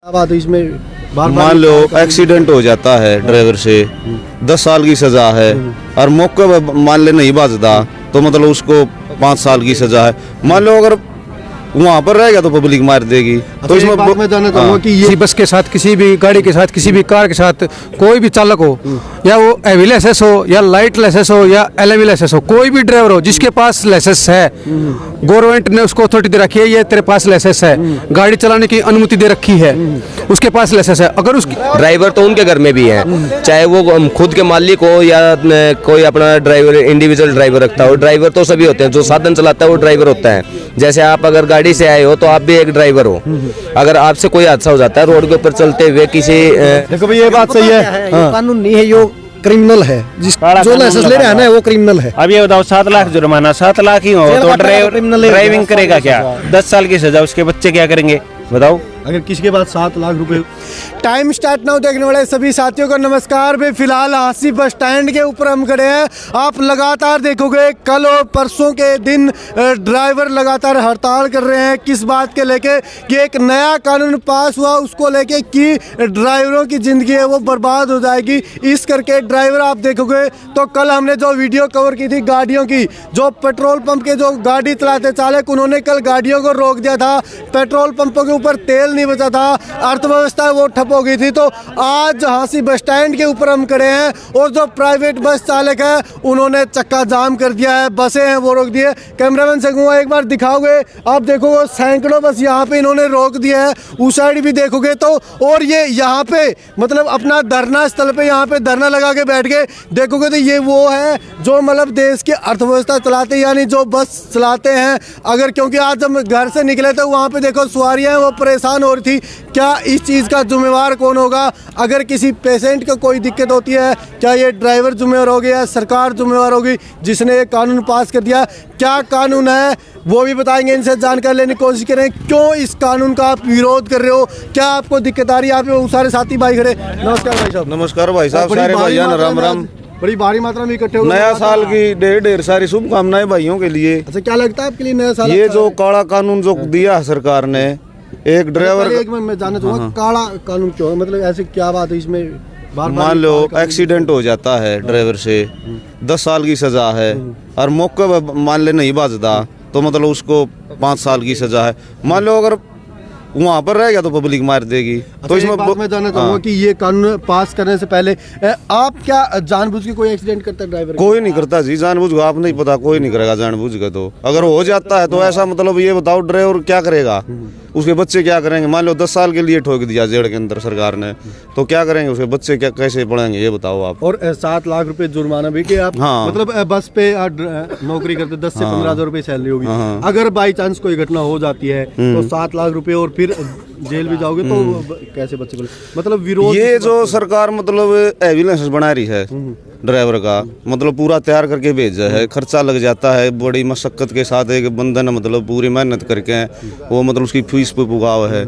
बात है इसमें मान लो एक्सीडेंट हो जाता है ड्राइवर से 10 साल की सजा है और मौके पर मान ले नहीं बचता तो मतलब उसको 5 साल की सजा है। मान लो अगर वहाँ पर रहेगा तो पब्लिक मार देगी। तो इसमें मैं जानना चाहूंगा कि ये किसी बस के साथ, किसी भी गाड़ी के साथ, किसी भी कार के साथ कोई भी चालक हो, या वो हैवी लाइसेंस हो या लाइट लाइसेंस हो या एलएमवी लाइसेंस हो, कोई भी ड्राइवर हो जिसके पास लाइसेंस है, गवर्नमेंट ने उसको अथॉरिटी दे रखी है, ये तेरे पास लाइसेंस है, गाड़ी चलाने की अनुमति दे रखी है, उसके पास लाइसेंस है। अगर उसकी ड्राइवर तो उनके घर में भी है, चाहे वो खुद के मालिक हो या कोई अपना ड्राइवर इंडिविजुअल ड्राइवर रखता हो। ड्राइवर तो सभी होते हैं, जो साधन चलाता है वो ड्राइवर होता है। जैसे आप अगर गाड़ी से आए हो तो आप भी एक ड्राइवर हो। अगर आपसे कोई हादसा हो जाता है रोड के ऊपर चलते हुए किसी देखो भाई ये बात सही है, कानून नहीं है, यो क्रिमिनल है, जो लाइसेंस ले रहा है ना वो क्रिमिनल है। अब ये बताओ 7 लाख जुर्माना, 7 लाख ही हो तो ड्राइविंग करेगा क्या? 10 साल की सजा, उसके बच्चे क्या करेंगे बताओ? अगर किसी के पास 7 लाख रुपए। टाइम स्टार्ट नाउ देखने वाले सभी साथियों को नमस्कार। भाई फिलहाल हांसी बस स्टैंड के ऊपर हम खड़े हैं। आप लगातार देखोगे कल और परसों के दिन ड्राइवर लगातार हड़ताल कर रहे हैं। किस बात के लेके कि एक नया कानून पास हुआ उसको लेके कि ड्राइवरों की ज़िंदगी है वो बर्बाद हो जाएगी। इस करके ड्राइवर आप देखोगे तो कल हमने जो वीडियो कवर की थी गाड़ियों की, जो पेट्रोल पंप के जो गाड़ी चलाते चालक उन्होंने कल गाड़ियों को रोक दिया था, पेट्रोल पंपों के ऊपर तेल नहीं बचा था, अर्थव्यवस्था वो ठप हो गई थी। तो आज हांसी बस स्टैंड के ऊपर हम खड़े हैं और जो प्राइवेट बस चालक है उन्होंने चक्का जाम कर दिया है, बसें हैं वो रोक दिए। कैमरामैन से कहूँगा एक बार दिखाओगे, आप देखोगे सैकड़ों बस यहाँ पे इन्होंने रोक दिया है। उस साइड भी देखोगे तो, और ये यहाँ पे मतलब अपना धरना स्थल पे यहाँ पे धरना लगा के बैठ गए। देखोगे तो ये वो है जो मतलब देश की अर्थव्यवस्था चलाते यानी जो बस चलाते हैं। अगर क्योंकि आज हम घर से निकले तो वहाँ पे देखो सवारियाँ हैं वो परेशान हो रही थी। क्या इस चीज़ का जिम्मेवार कौन होगा? अगर किसी पेशेंट को कोई दिक्कत होती है क्या ये ड्राइवर जिम्मेवार हो गया, सरकार जिम्मेवार होगी जिसने ये कानून पास कर दिया? क्या कानून है वो भी बताएंगे, इनसे जानकारी लेने की कोशिश करें। क्यों इस कानून का आप विरोध कर रहे हो, क्या आपको दिक्कत आ रही है? यहाँ पे वो सारे साथी भाई खड़े। नमस्कार भाई साहब। नमस्कार भाई साहब, सारे भाइयों राम राम। बड़ी भारी मात्रा में इकट्ठे हो गए। नया साल की ढेर सारी शुभकामनाएं भाइयों के लिए। अच्छा क्या लगता है आपके लिए नया साल? ये जो काला कानून जो दिया है सरकार ने, एक ड्राइवर एक मैं जानना चाहूँगा काला कानून क्यों है, मतलब ऐसे क्या बात है इसमें? मान लो एक्सीडेंट हो जाता है ड्राइवर से 10 साल की सजा है और मौके पर मान ले नहीं बचता तो मतलब उसको 5 साल की सजा है। मान लो अगर वहाँ पर रहेगा तो पब्लिक मार देगी। तो इसमें मैं जानना चाहूँगा कि ये कानून पास करने से पहले आप क्या जानबूझ के कोई एक्सीडेंट करता है ड्राइवर? कोई नहीं करता जी जानबूझ के, आप नहीं पता, कोई नहीं करेगा जानबूझ के। तो अगर हो जाता है तो ऐसा मतलब ये बताओ ड्राइवर क्या करेगा, उसके बच्चे क्या करेंगे? मान लो 10 साल के लिए ठोक दिया जेल के अंदर सरकार ने, तो क्या करेंगे उसके बच्चे, क्या कैसे पढ़ेंगे ये बताओ आप? और 7 लाख रुपए जुर्माना भी कि आप मतलब बस पे नौकरी करते 10 से 15 हज़ार रुपए सैलरी होगी। अगर बाई चांस कोई घटना हो जाती है तो 7 लाख रुपए और फिर जेल भी जाओगे तो कैसे बच्चे को मतलब विरोध? ये जो सरकार मतलब एविडेंस बना रही है ड्राइवर का, मतलब पूरा तैयार करके भेजा है, खर्चा लग जाता है बड़ी मशक्कत के साथ। एक बंदे ने मतलब पूरी मेहनत करके वो मतलब उसकी फीस पे पुगाव है,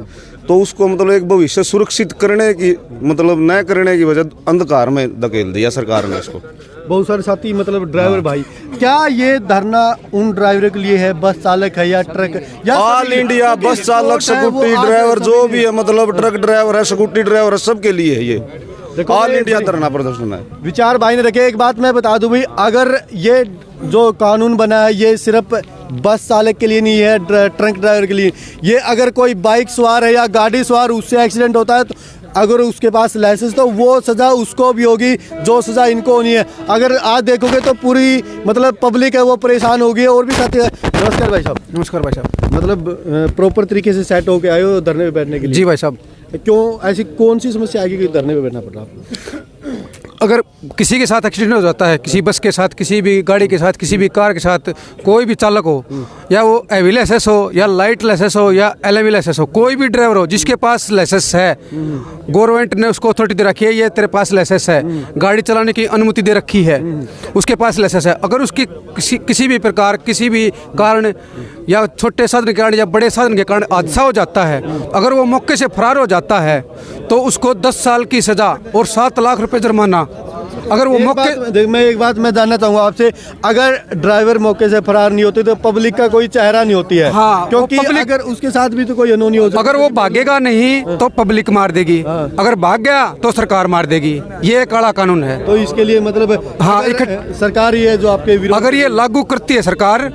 तो उसको मतलब एक भविष्य सुरक्षित करने की मतलब न करने की वजह अंधकार में धकेल दिया सरकार ने इसको। बहुत सारे साथी मतलब ड्राइवर भाई, क्या ये धरना उन ड्राइवरों के लिए है, बस चालक है या ट्रक या ऑल इंडिया बस चालक, स्कूटी ड्राइवर जो भी है, मतलब ट्रक ड्राइवर है, स्कूटी ड्राइवर है, सबके लिए है ये ऑल इंडिया धरना प्रदर्शन है। विचार भाई ने रखे। एक बात मैं बता दूं भाई, अगर ये जो कानून बना है ये सिर्फ बस चालक के लिए नहीं है, ट्रक ड्राइवर के लिए। ये अगर कोई बाइक सवार है या गाड़ी सवार उससे एक्सीडेंट होता है तो अगर उसके पास लाइसेंस तो वो सज़ा उसको भी होगी जो सज़ा इनको होनी है। अगर आज देखोगे तो पूरी मतलब पब्लिक है वो परेशान होगी। और भी साथी है। नमस्कार भाई साहब। नमस्कार भाई साहब। मतलब प्रॉपर तरीके से सेट होके आए हो धरने पे बैठने के लिए? जी भाई साहब। क्यों ऐसी कौन सी समस्या आएगी कि धरने पे बैठना पड़ रहा आपको? अगर किसी के साथ एक्सीडेंट हो जाता है, किसी बस के साथ, किसी भी गाड़ी के साथ, किसी भी कार के साथ, कोई भी चालक हो, या वो हैवी लाइसेंस हो या लाइट लाइसेंस हो या एलएमवी लाइसेंस हो, कोई भी ड्राइवर हो जिसके पास लाइसेंस है, गवर्नमेंट ने उसको अथॉरिटी दे रखी है, ये तेरे पास लाइसेंस है, गाड़ी चलाने की अनुमति दे रखी है, उसके पास लाइसेंस है। अगर उसकी किसी भी प्रकार, किसी भी कारण या छोटे साधन के कारण या बड़े साधन के कारण हादसा हो जाता है, अगर वो मौके से फरार हो जाता है तो उसको 10 साल की सज़ा और 7 लाख रुपए जुर्माना अगर वो मौके मैं एक बात मैं जानना चाहूंगा आपसे, अगर ड्राइवर मौके से फरार नहीं होते तो पब्लिक का कोई चेहरा नहीं होती है। हाँ, क्योंकि अगर उसके साथ भी तो कोई अनहोनी हो सकती है। अगर वो भागेगा नहीं तो पब्लिक मार देगी, अगर भाग गया तो सरकार मार देगी। ये काला कानून है। तो इसके लिए मतलब हाँ, सरकार ही है जो आपके विरोध, अगर ये लागू करती है सरकार,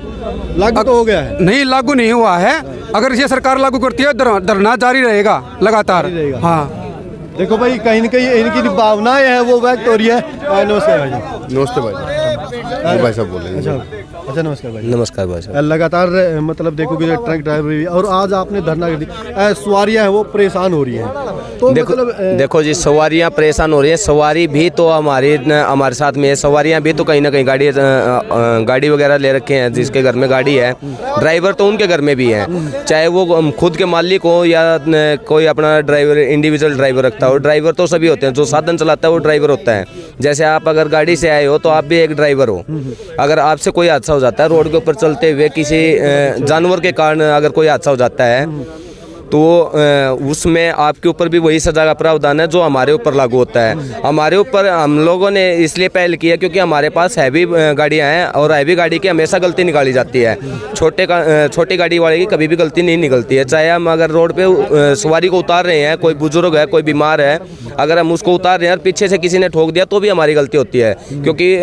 लागू तो हो गया है, नहीं लागू नहीं हुआ है, अगर ये सरकार लागू करती है धरना जारी रहेगा लगातार। हाँ देखो भाई, कहीं न कहीं इनकी भावनाएं हैं वो व्यक्त हो रही है। नमस्कार भाई जी। नमस्ते भाई, भाई साहब बोल रहे हैं। अच्छा नमस्कार भाई। नमस्कार भाई साहब। लगातार मतलब देखोगे जो ट्रक ड्राइवर भी, और आज आपने धरना कर दी, सवारियां हैं वो परेशान हो रही हैं। तो देखो जी, सवारियां परेशान हो रही हैं। सवारी भी तो हमारे साथ में है, सवारियां भी तो कहीं ना कहीं गाड़ी वगैरह ले रखे हैं, जिसके घर में गाड़ी है, ड्राइवर तो उनके घर में भी है, चाहे वो खुद के मालिक हो या कोई अपना ड्राइवर इंडिविजुअल ड्राइवर रखता हो। ड्राइवर तो सभी होते हैं, जो साधन चलाता है वो ड्राइवर होता है। जैसे आप अगर गाड़ी से आए हो तो आप भी एक ड्राइवर हो। अगर आपसे कोई हादसा हो जाता है रोड के ऊपर चलते हुए, किसी जानवर के कारण अगर कोई हादसा हो जाता है, तो उसमें आपके ऊपर भी वही सजा का प्रावधान है जो हमारे ऊपर लागू होता है। हमारे ऊपर हम लोगों ने इसलिए पहल की है क्योंकि हमारे पास हैवी गाड़ियां हैं और हैवी गाड़ी की हमेशा गलती निकाली जाती है। छोटी गाड़ी वाले की कभी भी गलती नहीं निकलती है। चाहे हम अगर रोड पे सवारी को उतार रहे हैं, कोई बुजुर्ग है, कोई बीमार है, अगर हम उसको उतार रहे हैं और पीछे से किसी ने ठोक दिया तो भी हमारी गलती होती है, क्योंकि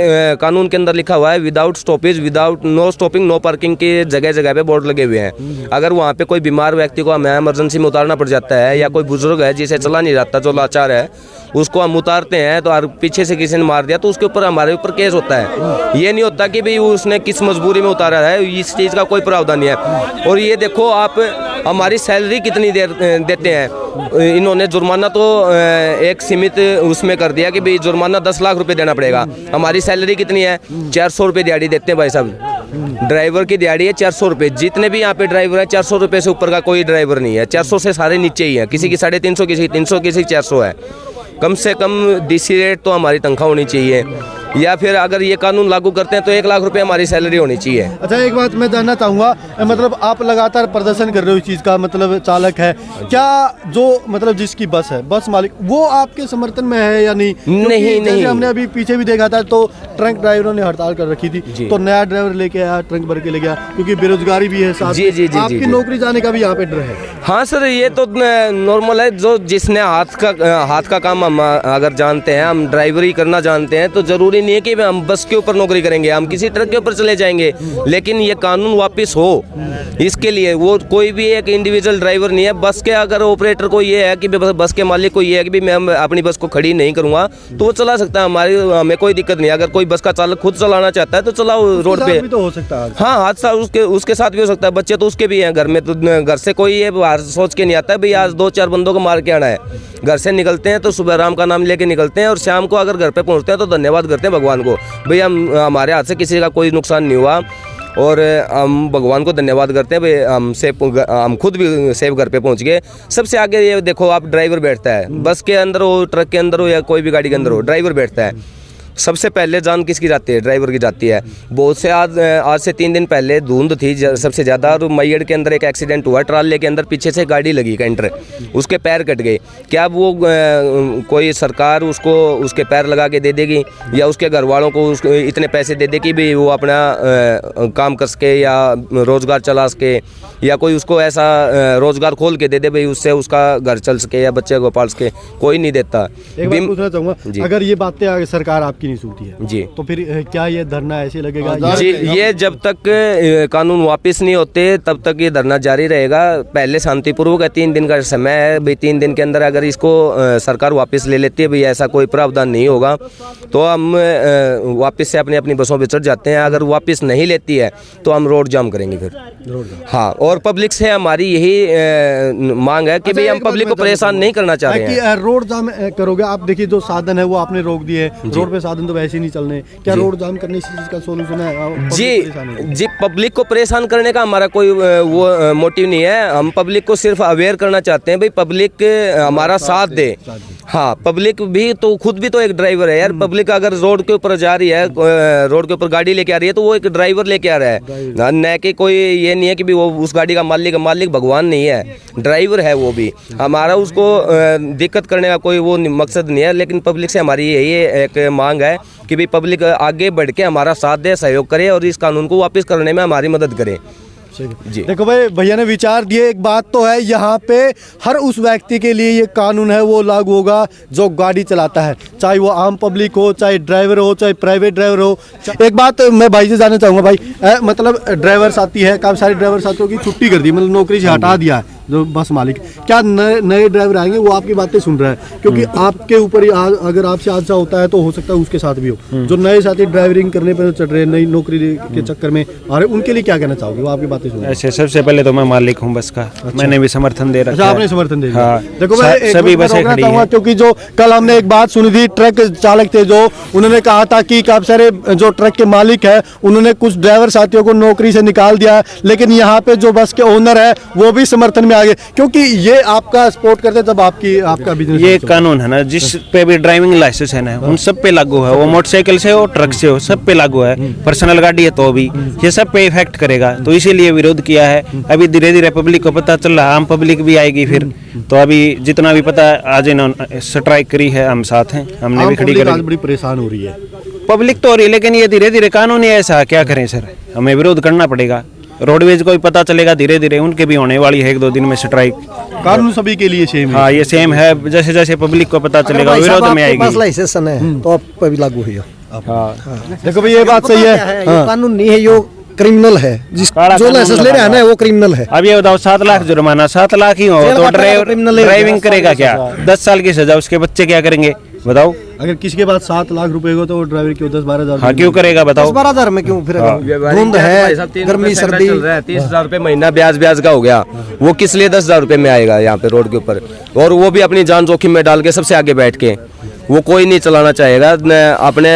कानून के अंदर लिखा हुआ है without stoppage, without no stopping no parking के जगह जगह पे बोर्ड लगे हुए हैं। अगर वहाँ पे कोई बीमार व्यक्ति को हमें इमरजेंसी में उतारना पड़ जाता है, या कोई बुजुर्ग है जिसे चला नहीं जाता, जो लाचार है, उसको हम उतारते हैं तो पीछे से किसी ने मार दिया तो उसके ऊपर हमारे ऊपर केस होता है। ये नहीं होता कि भाई उसने किस मजबूरी में उतारा है, इस चीज़ का कोई प्रावधान नहीं है। और ये देखो आप हमारी सैलरी कितनी देर देते हैं। इन्होंने जुर्माना तो एक सीमित उसमें कर दिया कि भाई जुर्माना 10 लाख रुपए देना पड़ेगा। हमारी सैलरी कितनी है? 400 रुपये दिहाड़ी देते हैं भाई साहब। ड्राइवर की दिहाड़ी है 400 रुपये। जितने भी यहाँ पे ड्राइवर हैं 400 रुपये से ऊपर का कोई ड्राइवर नहीं है। 400 से सारे नीचे ही है, किसी की 350, किसी की 300, किसी की 400 है। कम से कम डीसी रेट तो हमारी तनख्वाह होनी चाहिए, या फिर अगर ये कानून लागू करते हैं तो 1 लाख रुपए हमारी सैलरी होनी चाहिए। अच्छा एक बात मैं जानना चाहूँगा, मतलब आप लगातार प्रदर्शन कर रहे हो इस चीज़ का, मतलब चालक है क्या, जो मतलब जिसकी बस है, बस मालिक, वो आपके समर्थन में है या नहीं? नहीं। हमने अभी पीछे भी देखा था तो ट्रक ड्राइवरों ने हड़ताल कर रखी थी, तो नया ड्राइवर लेके आया, ट्रक भर के ले गया, क्योंकि बेरोजगारी भी है साथ। जी, आपकी नौकरी जाने का भी यहाँ पे डर है? हाँ सर, ये तो नॉर्मल है। जो जिसने हाथ का काम हम अगर जानते हैं, हम ड्राइवरी करना जानते हैं, तो जरूरी नहीं है कि हम बस के ऊपर नौकरी करेंगे, हम किसी ट्रक के ऊपर चले जाएंगे, लेकिन ये कानून वापस हो इसके लिए वो कोई भी एक इंडिविजुअल ड्राइवर नहीं है। बस के अगर ऑपरेटर को ये है कि बस के मालिक को ये है कि मैं अपनी बस को खड़ी नहीं करूंगा, तो वो चला सकता है, हमें कोई दिक्कत नहीं। अगर कोई बस का चालक खुद चलाना चाहता है तो चलाओ रोड पे। भी तो हो सकता है। हाँ, हादसा उसके साथ भी हो सकता है। बच्चे तो उसके भी हैं घर में, तो घर से कोई ये बाहर सोच के नहीं आता है भाई आज 2-4 बंदों को मार के आना है। घर से निकलते हैं तो सुबह राम का नाम लेके निकलते हैं, और शाम को अगर घर पे पहुंचते हैं तो धन्यवाद करते हैं भगवान को, भाई हमारे हाथ से किसी का कोई नुकसान नहीं हुआ, और हम भगवान को धन्यवाद करते हैं भाई हम खुद भी सेफ घर पे पहुंच गए। सबसे आगे ये देखो, आप ड्राइवर बैठता है, बस के अंदर हो, ट्रक के अंदर हो, या कोई भी गाड़ी के अंदर हो, ड्राइवर बैठता है। सबसे पहले जान किसकी जाती है? ड्राइवर की जाती है। बहुत से आज से 3 दिन पहले धुंध थी सबसे ज़्यादा, और मैयड़ के अंदर एक एक्सीडेंट हुआ, ट्राले के अंदर पीछे से गाड़ी लगी कैंटर, उसके पैर कट गए। क्या वो कोई सरकार उसको उसके पैर लगा के दे देगी, या उसके घर वालों को इतने पैसे दे देगी भी वो अपना काम कर सके या रोज़गार चला सके, या कोई उसको ऐसा रोज़गार खोल के दे दे भाई उससे उसका घर चल सके या बच्चे को पाल सके? कोई नहीं देता। एक बात पूछना चाहूँगा, अगर ये बातें आगे सरकार आपकी नहीं सुनती है जी, तो फिर क्या ये धरना ऐसे लगेगा? जी, ये जब तक कानून वापस नहीं होते तब तक ये धरना जारी रहेगा। पहले शांतिपूर्वक है, 3 दिन का समय है भाई, 3 दिन के अंदर अगर इसको सरकार वापस ले लेती है भाई, ऐसा कोई प्रावधान नहीं होगा, तो हम वापस से अपनी बसों पर चढ़ जाते हैं। अगर वापस नहीं लेती है तो हम रोड जाम करेंगे फिर। हाँ, और पब्लिक से हमारी यही मांग है कि भाई हम पब्लिक को परेशान नहीं करना चाह रहे हैं। रोड जाम करोगे आप, देखिए जो साधन है वो आपने रोक दिए, रोड पे साधन तो वैसे ही नहीं चलने, क्या रोड जाम करने से चीज का सोल्यूशन है? जी, पब्लिक को परेशान करने का हमारा कोई वो मोटिव नहीं है। हम पब्लिक को सिर्फ अवेयर करना चाहते हैं भाई, पब्लिक हमारा साथ दे। हाँ, पब्लिक भी तो खुद भी तो एक ड्राइवर है यार। पब्लिक अगर रोड के ऊपर जा रही है, रोड के ऊपर गाड़ी लेके आ रही है, तो वो एक ड्राइवर लेके आ रहा है, न कि कोई ये नहीं है कि भी वो उस गाड़ी का मालिक भगवान नहीं है, ड्राइवर है वो भी। हमारा उसको दिक्कत करने का कोई वो मकसद नहीं है, लेकिन पब्लिक से हमारी यही एक मांग है कि भाई पब्लिक आगे बढ़ के हमारा साथ दे, सहयोग करे और इस कानून को वापस करने में हमारी मदद करे जी। देखो भाई, भैया ने विचार दिए। एक बात तो है, यहाँ पे हर उस व्यक्ति के लिए ये कानून है वो लागू होगा जो गाड़ी चलाता है, चाहे वो आम पब्लिक हो, चाहे ड्राइवर हो, चाहे प्राइवेट ड्राइवर हो। एक बात मैं भाई से जानना चाहूँगा भाई, मतलब ड्राइवर साथी है, काफ़ी सारे ड्राइवर साथियों की छुट्टी कर दी, मतलब नौकरी से हटा दिया है जो बस मालिक, क्या नए ड्राइवर आएंगे वो आपकी बातें सुन रहा है? क्योंकि आपके ऊपर ही अगर आपसे हादसा होता है तो हो सकता है उसके साथ भी हो। जो नए साथी ड्राइवरिंग करने पर चढ़ रहे हैं, नई नौकरी के चक्कर में आ रहे, उनके लिए क्या कहना चाहोगे? वो आपकी बातें सुन। ऐसे सबसे पहले तो मैं मालिक हूँ बस का, मैंने भी समर्थन दे रखा है। आपने समर्थन दे दिया। हाँ, देखो भाई, सभी बसें खड़ी हैं। क्योंकि जो कल हमने एक बात सुनी थी, ट्रक चालक थे जो, उन्होंने कहा था कि काफी सारे जो ट्रक के मालिक है उन्होंने कुछ ड्राइवर साथियों को नौकरी से निकाल दिया, लेकिन यहाँ पे जो बस के ओनर है वो भी समर्थन में आ गए, क्योंकि ये आपका सपोर्ट करते जब आपका बिजनेस। ये कानून है ना, जिस पे भी ड्राइविंग लाइसेंस है ना, उन सब पे लागू है, वो मोटरसाइकिल से हो, ट्रक से हो, सब पे लागू है। पर्सनल गाड़ी है तो भी ये सब पे इफेक्ट करेगा, तो इसीलिए विरोध किया है। अभी धीरे धीरे पब्लिक को पता चल रहा है, आम पब्लिक भी आएगी फिर, तो अभी जितना भी पता है, आज इन्होंने स्ट्राइक करी है, हम साथ हैं, हमने भी खड़ी करी। बड़ी परेशान हो रही है पब्लिक तो हो रही है, लेकिन ये धीरे धीरे कानून ही ऐसा, क्या करें सर, हमें विरोध करना पड़ेगा। रोडवेज को भी पता चलेगा धीरे धीरे, उनके भी होने वाली है 1-2 दिन में स्ट्राइक। कानून सभी के लिए सेम है। हाँ, ये सेम है, जैसे जैसे पब्लिक को पता चलेगा विरोध में आएगी। लाइसेंस है तो आप पे भी लागू है। हाँ, देखो भाई, ये बात सही है। ये कानून नहीं है, यो क्रिमिनल है, जो लाइसेंस ले रहा है ना वो क्रिमिनल है। अब ये बताओ, 7 लाख जुर्माना, 7 लाख ही हो तो ड्राइविंग करेगा क्या? 10 साल की सजा, उसके बच्चे क्या करेंगे बताओ? अगर किसी के पास 7 लाख रुपए हो तो वो ड्राइवर क्यों 10-12 हजार? हाँ, क्यों करेगा बताओ? 10-12 हजार में क्यों? फिर धुंध है, गर्मी सर्दी, 30,000 रुपये महीना ब्याज का हो गया, वो किस लिए 10,000 रुपये में आएगा यहाँ पे रोड के ऊपर? और वो भी अपनी जान जोखिम में डाल के सबसे आगे बैठ के, वो कोई नहीं चलाना चाहेगा, अपने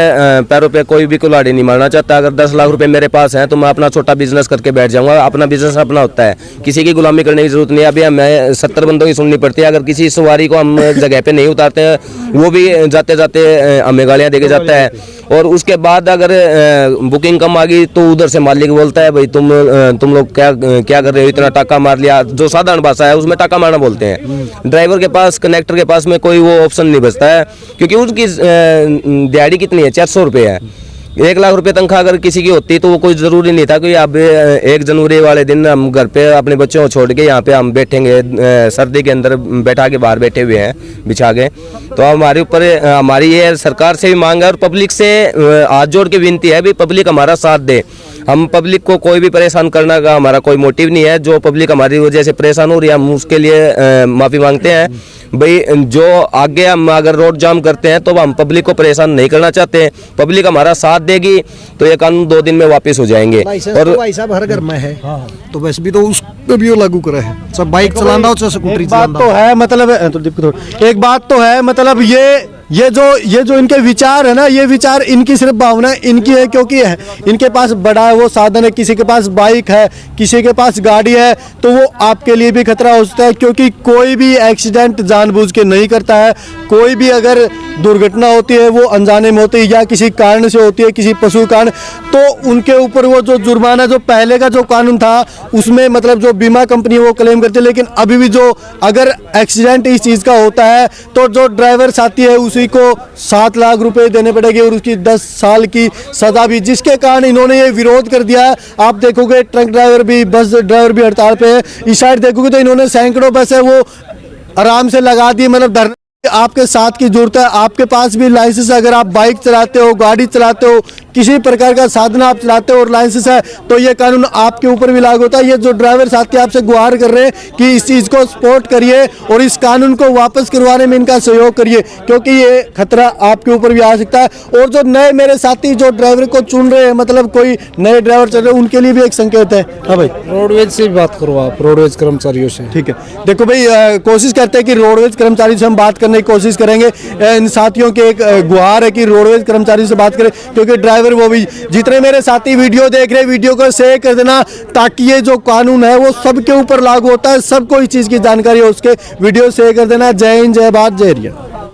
पैरों पे कोई भी कुल्हाड़ी नहीं मारना चाहता। अगर 10 लाख रुपए मेरे पास हैं तो मैं अपना छोटा बिजनेस करके बैठ जाऊंगा, अपना बिजनेस अपना होता है, किसी की गुलामी करने की जरूरत नहीं है। अभी हमें 70 बंदों की सुननी पड़ती है, अगर किसी सवारी को हम जगह पे नहीं उतारते हैं, वो भी जाते जाते हमें गालियाँ देके जाता है। और उसके बाद अगर बुकिंग कम आ गई तो उधर से मालिक बोलता है, भाई तुम लोग क्या कर रहे हो, इतना टाका मार लिया, जो साधारण भाषा है उसमें टाका मारना बोलते हैं। ड्राइवर के पास, कनेक्टर के पास में कोई वो ऑप्शन नहीं बचता है, क्योंकि उसकी दिहाड़ी कितनी है, 400 रुपये है। 1 लाख रुपए तनख्वाह अगर किसी की होती तो वो कोई ज़रूरी नहीं था कि अब 1 जनवरी वाले दिन हम घर पे अपने बच्चों को छोड़ के यहाँ पे हम बैठेंगे, सर्दी के अंदर बैठा के बाहर बैठे हुए हैं बिछा के। तो हमारे ऊपर हमारी ये सरकार से भी मांग है और पब्लिक से हाथ जोड़ के विनती है भी पब्लिक हमारा साथ दे। हम पब्लिक को कोई भी परेशान करने का हमारा कोई मोटिव नहीं है। जो पब्लिक हमारी वजह से परेशान हो रही है हम उसके लिए माफ़ी मांगते हैं। भाई जो आगे हम अगर रोड जाम करते हैं तो हम पब्लिक को परेशान नहीं करना चाहते। पब्लिक हमारा साथ देगी तो ये कानून 2 दिन में वापस हो जाएंगे। और भाई साहब हर घर में है तो वैसे भी तो उस पे भी लागू करा है, सब बाइक चलाना हो चाहे स्कूटरी चलाना तो है। मतलब एक बात तो है, मतलब ये जो इनके विचार है ना, ये विचार इनकी सिर्फ भावना इनकी है, क्योंकि इनके पास बड़ा वो साधन है, किसी के पास बाइक है, किसी के पास गाड़ी है, तो वो आपके लिए भी खतरा हो सकता है। क्योंकि कोई भी एक्सीडेंट जानबूझ के नहीं करता है, कोई भी अगर दुर्घटना होती है वो अनजाने में होती है या किसी कारण से होती है, किसी पशु कारण, तो उनके ऊपर वो जो जुर्माना जो पहले का जो कानून था उसमें मतलब जो बीमा कंपनी वो क्लेम करती है। लेकिन अभी भी जो अगर एक्सीडेंट इस चीज़ का होता है तो जो ड्राइवर साथी है उसी को 7 लाख रुपए देने पड़ेंगे और उसकी 10 साल की सजा भी, जिसके कारण इन्होंने ये विरोध कर दिया। आप देखोगे ट्रक ड्राइवर भी, बस ड्राइवर भी हड़ताल पे है। इस साइड देखोगे तो इन्होंने सैकड़ों बस है वो आराम से लगा दी। मतलब धरने आपके साथ की जरूरत है, आपके पास भी लाइसेंस, अगर आप बाइक चलाते हो, गाड़ी चलाते हो, किसी प्रकार का साधन आप चलाते हो और लाइसेंस है तो ये कानून आपके ऊपर भी लागू होता है। ये जो ड्राइवर साथी आपसे गुहार कर रहे हैं कि इस चीज़ को सपोर्ट करिए और इस कानून को वापस करवाने में इनका सहयोग करिए, क्योंकि ये खतरा आपके ऊपर भी आ सकता है। और जो नए मेरे साथी जो ड्राइवर को चुन रहे हैं, मतलब कोई नए ड्राइवर चल रहे हैं, उनके लिए भी एक संकेत है। हाँ भाई, रोडवेज से बात करो आप, रोडवेज कर्मचारियों से। ठीक है, देखो भाई, कोशिश करते हैं कि रोडवेज कर्मचारी से हम बात करने की कोशिश करेंगे। इन साथियों के एक गुहार है कि रोडवेज कर्मचारी से बात करें, क्योंकि ड्राइवर वो भी, जितने मेरे साथी वीडियो देख रहे हैं वीडियो को शेयर कर देना, ताकि ये जो कानून है वो सबके ऊपर लागू होता है, सबको इस चीज़ की जानकारी हो, उसके वीडियो शेयर कर देना। जय हिंद, जय भारत, जय हरियाणा।